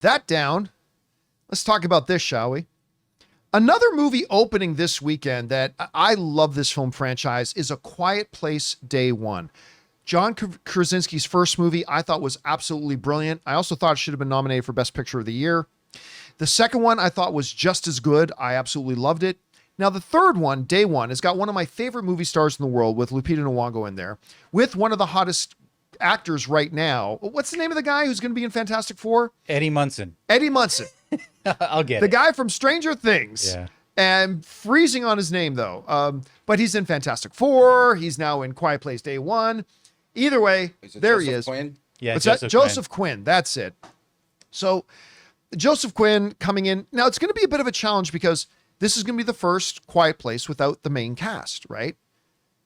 that down, let's talk about this, shall we? Another movie opening this weekend that I love this film franchise is A Quiet Place Day One. John Krasinski's first movie I thought was absolutely brilliant. I also thought it should have been nominated for Best Picture of the Year. The second one I thought was just as good. I absolutely loved it. Now the third one, Day One, has got one of my favorite movie stars in the world with Lupita Nyong'o in there, with one of the hottest actors right now. What's the name of the guy who's going to be in Fantastic Four? Eddie Munson. Eddie Munson. I'll get the it. guy from Stranger Things. Yeah. And freezing on his name though. But he's in Fantastic Four. He's now in Quiet Place Day One. Either way, there he is. Quinn? Yeah, What's that? Joseph Quinn. That's it. So Joseph Quinn coming in. Now it's going to be a bit of a challenge because this is going to be the first Quiet Place without the main cast, right?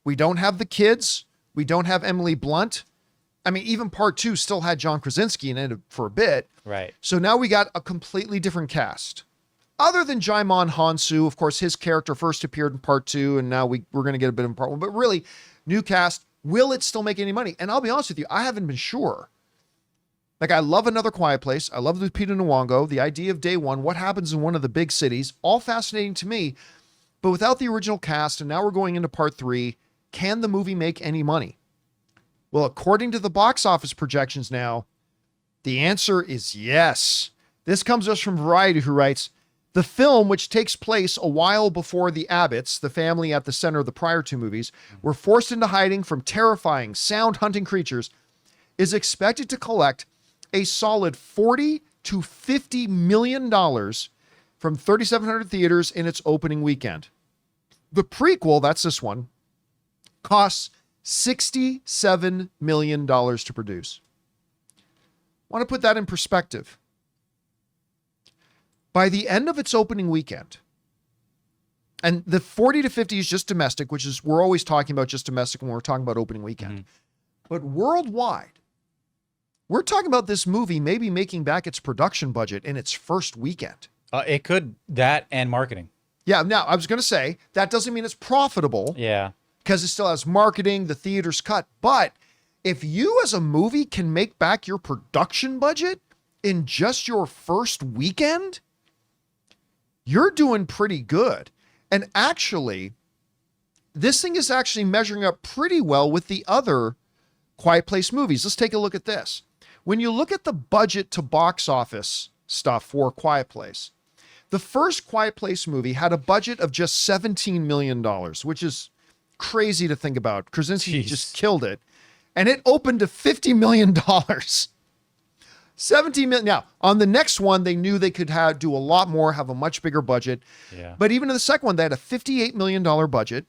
We don't have the kids. We don't have Emily Blunt. I mean, even part two still had John Krasinski in it for a bit. Right. So now we got a completely different cast. Other than Jaimon Hansu, of course, his character first appeared in part two, and now we're going to get a bit in part one. But really, new cast. Will it still make any money? And I'll be honest with you, I haven't been sure. Like, I love Another Quiet Place. I love Lupita Nyong'o. The idea of Day One, what happens in one of the big cities, all fascinating to me. But without the original cast, and now we're going into part three, can the movie make any money? Well, according to the box office projections now, the answer is yes. This comes to us from Variety, who writes, the film, which takes place a while before the Abbotts, the family at the center of the prior two movies, were forced into hiding from terrifying sound-hunting creatures, is expected to collect a solid $40 to $50 million from 3,700 theaters in its opening weekend. The prequel, that's this one, costs $67 million to produce. I want to put that in perspective. By the end of its opening weekend, and the 40 to 50 is just domestic, which is, we're always talking about just domestic when we're talking about opening weekend. Mm-hmm. But worldwide, we're talking about this movie maybe making back its production budget in its first weekend. It could, that and marketing. Yeah, now I was going to say, that doesn't mean it's profitable. Yeah. Because it still has marketing, the theater's cut. But if you as a movie can make back your production budget in just your first weekend, you're doing pretty good. And actually, this thing is actually measuring up pretty well with the other Quiet Place movies. Let's take a look at this. When you look at the budget to box office stuff for Quiet Place, the first Quiet Place movie had a budget of just $17 million, which is crazy to think about. Krasinski just killed it. And it opened to $50 million. 17 million. Now, on the next one, they knew they could do a lot more, have a much bigger budget. Yeah. But even in the second one, they had a $58 million budget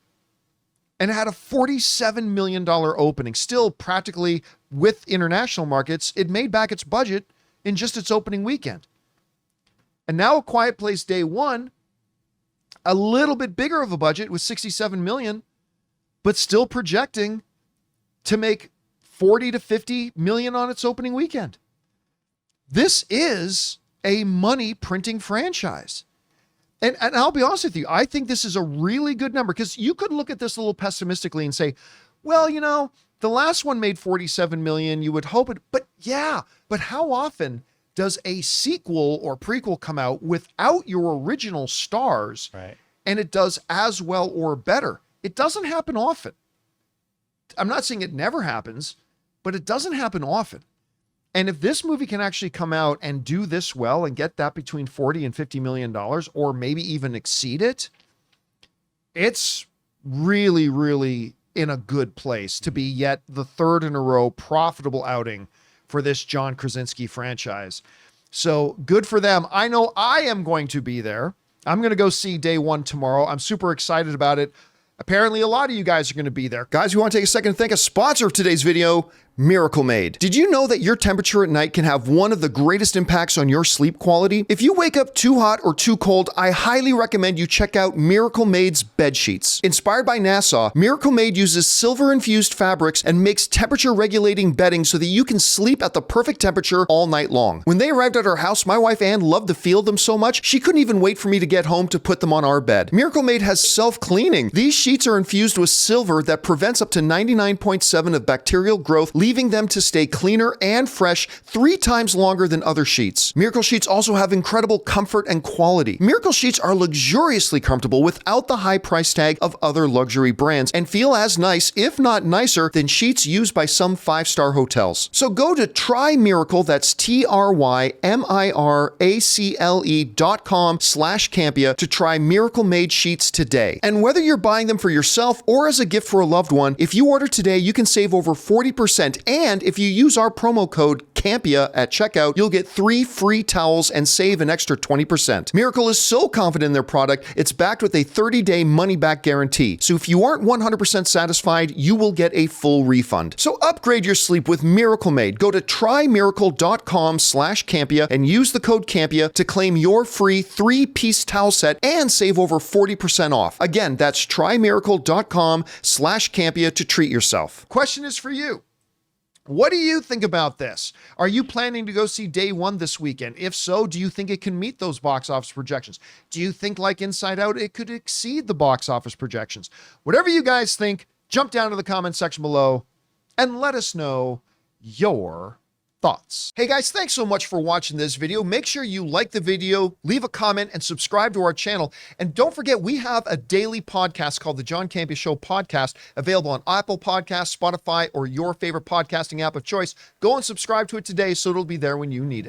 and it had a $47 million opening. Still, practically with international markets, it made back its budget in just its opening weekend. And now A Quiet Place Day One, a little bit bigger of a budget with $67 million, but still projecting to make 40 to 50 million on its opening weekend. This is a money printing franchise. And I'll be honest with you, I think this is a really good number because you could look at this a little pessimistically and say, well, you know, the last one made 47 million. You would hope it, but yeah, but how often does a sequel or prequel come out without your original stars? Right. And it does as well or better? It doesn't happen often. I'm not saying it never happens, but it doesn't happen often. And if this movie can actually come out and do this well and get that between 40 and $50 million, or maybe even exceed it, it's really, really in a good place to be yet the third in a row profitable outing for this John Krasinski franchise. So good for them. I know I am going to be there. I'm going to go see Day One tomorrow. I'm super excited about it. Apparently, a lot of you guys are going to be there. Guys, we want to take a second to thank a sponsor of today's video, Miracle Made. Did you know that your temperature at night can have one of the greatest impacts on your sleep quality? If you wake up too hot or too cold, I highly recommend you check out Miracle Made's bed sheets. Inspired by NASA, Miracle Made uses silver-infused fabrics and makes temperature-regulating bedding so that you can sleep at the perfect temperature all night long. When they arrived at our house, my wife Ann loved the feel of them so much, she couldn't even wait for me to get home to put them on our bed. Miracle Made has self-cleaning. These sheets are infused with silver that prevents up to 99.7% of bacterial growth, leaving them to stay cleaner and fresh 3 times longer than other sheets. Miracle Sheets also have incredible comfort and quality. Miracle Sheets are luxuriously comfortable without the high price tag of other luxury brands and feel as nice, if not nicer, than sheets used by some 5-star hotels. So go to TryMiracle, that's TryMiracle.com/Campea to try Miracle Made sheets today. And whether you're buying them for yourself or as a gift for a loved one, if you order today, you can save over 40%. And if you use our promo code Campea at checkout, you'll get 3 free towels and save an extra 20%. Miracle is so confident in their product, it's backed with a 30-day money-back guarantee. So if you aren't 100% satisfied, you will get a full refund. So upgrade your sleep with Miracle Made. Go to TryMiracle.com/Campea and use the code Campea to claim your free 3-piece towel set and save over 40% off. Again, that's TryMiracle.com/Campea to treat yourself. Question is for you. What do you think about this? Are you planning to go see Day One this weekend? If so, do you think it can meet those box office projections? Do you think, like Inside Out, it could exceed the box office projections? Whatever you guys think, jump down to the comment section below and let us know your thoughts. Hey guys, thanks so much for watching this video. Make sure you like the video, leave a comment, and subscribe to our channel. And don't forget, we have a daily podcast called the John Campea Show podcast, available on Apple Podcasts, Spotify, or your favorite podcasting app of choice. Go and subscribe to it today so it'll be there when you need it.